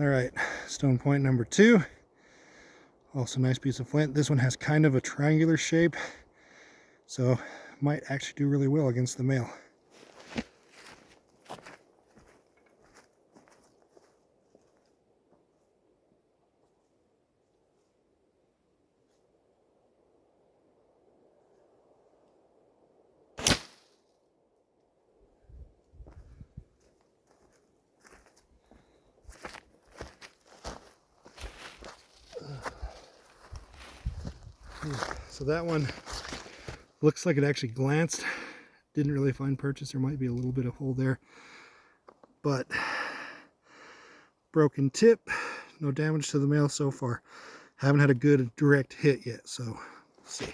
All right, stone point number 2. Also nice piece of flint. This one has kind of a triangular shape, so might actually do really well against the male. So that one looks like it actually glanced. Didn't really find purchase. There might be a little bit of hole there, but broken tip, no damage to the male so far. Haven't had a good direct hit yet, so we'll see.